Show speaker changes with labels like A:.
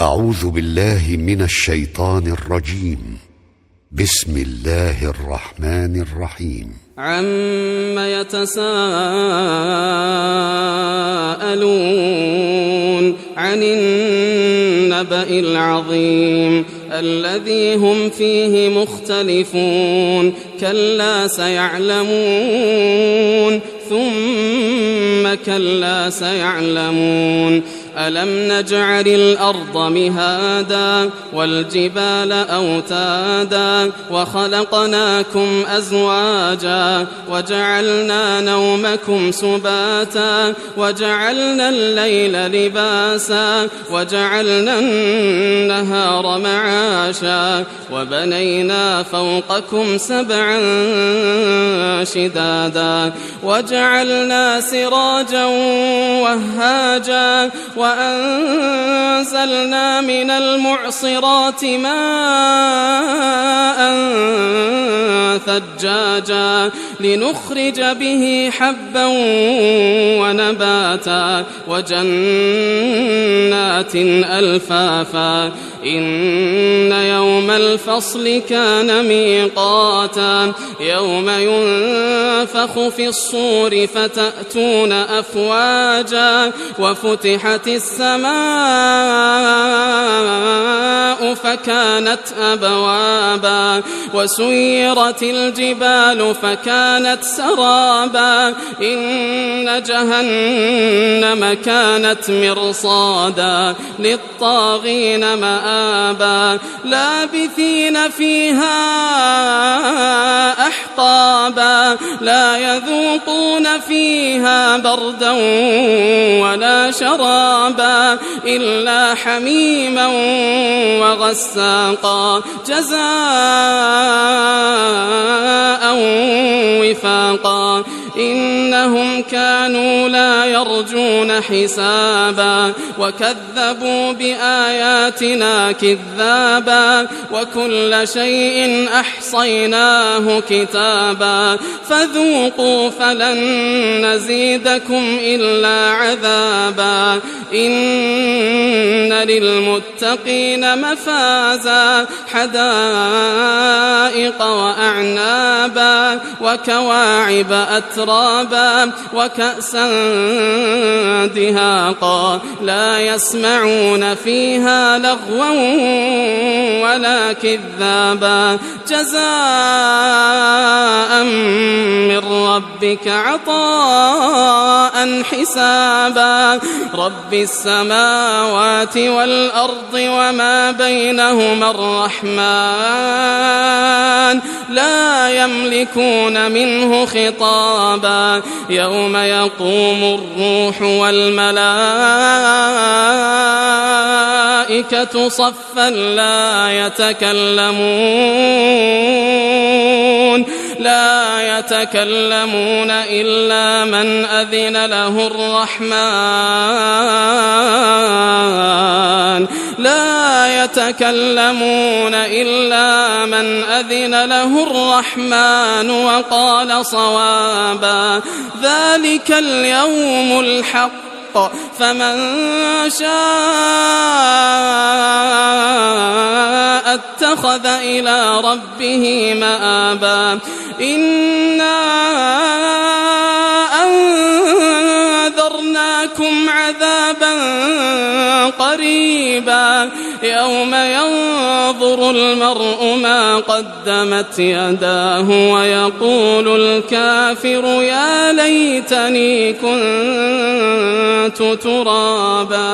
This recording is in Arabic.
A: أعوذ بالله من الشيطان الرجيم. بسم الله الرحمن الرحيم.
B: عم يتساءلون عن النبأ العظيم الذي هم فيه مختلفون كلا سيعلمون ثم كلا سيعلمون ألم نجعل الأرض مهادا والجبال أوتادا وخلقناكم أزواجا وجعلنا نومكم سباتا وجعلنا الليل لباسا وجعلنا النهار معاشا وبنينا فوقكم سبعا شدادا وجعلنا سراجا وهاجا وأنزلنا من المعصرات ماء ثجاجا لنخرج به حبا ونباتا وجنات ألفافا إن يوم الفصل كان ميقاتا يوم ينفخ في الصور فتأتون أفواجا وفتحت السماء فكانت أبوابا وسيرت الجبال فكانت سرابا إن جهنم كانت مرصادا للطاغين مآبا لابثين فيها أحقابا لا يذوقون فيها بردا ولا شرابا إلا حميما وغساقا جزاء وفاقا إنهم كانوا لا يرجون حسابا وكذبوا بآياتنا كذابا وكل شيء أحصيناه كتابا فذوقوا فلن نزيدكم إلا عذابا إن للمتقين مفازا حدائق وأعنابا وكواعب أترابا وكأسا دهاقا لا يسمعون فيها لغوا ولا كذابا جزاء من ربك عطاء حسابا رب السماوات والأرض وما بينهما الرحمن لا يملكون منه خطابا يوم يقوم الروح والملائكة صفا لا يتكلمون إلا من أذن له الرحمن لا يتكلمون إلا من أذن له الرحمن وقال صوابا ذلك اليوم الحق فمن شاء اتخذ إلى ربه مآبا إنا أنذرناكم عذابا قريبا يوم ينظر المرء ما قدمت يداه ويقول الكافر يا ليتني كنت ترابا.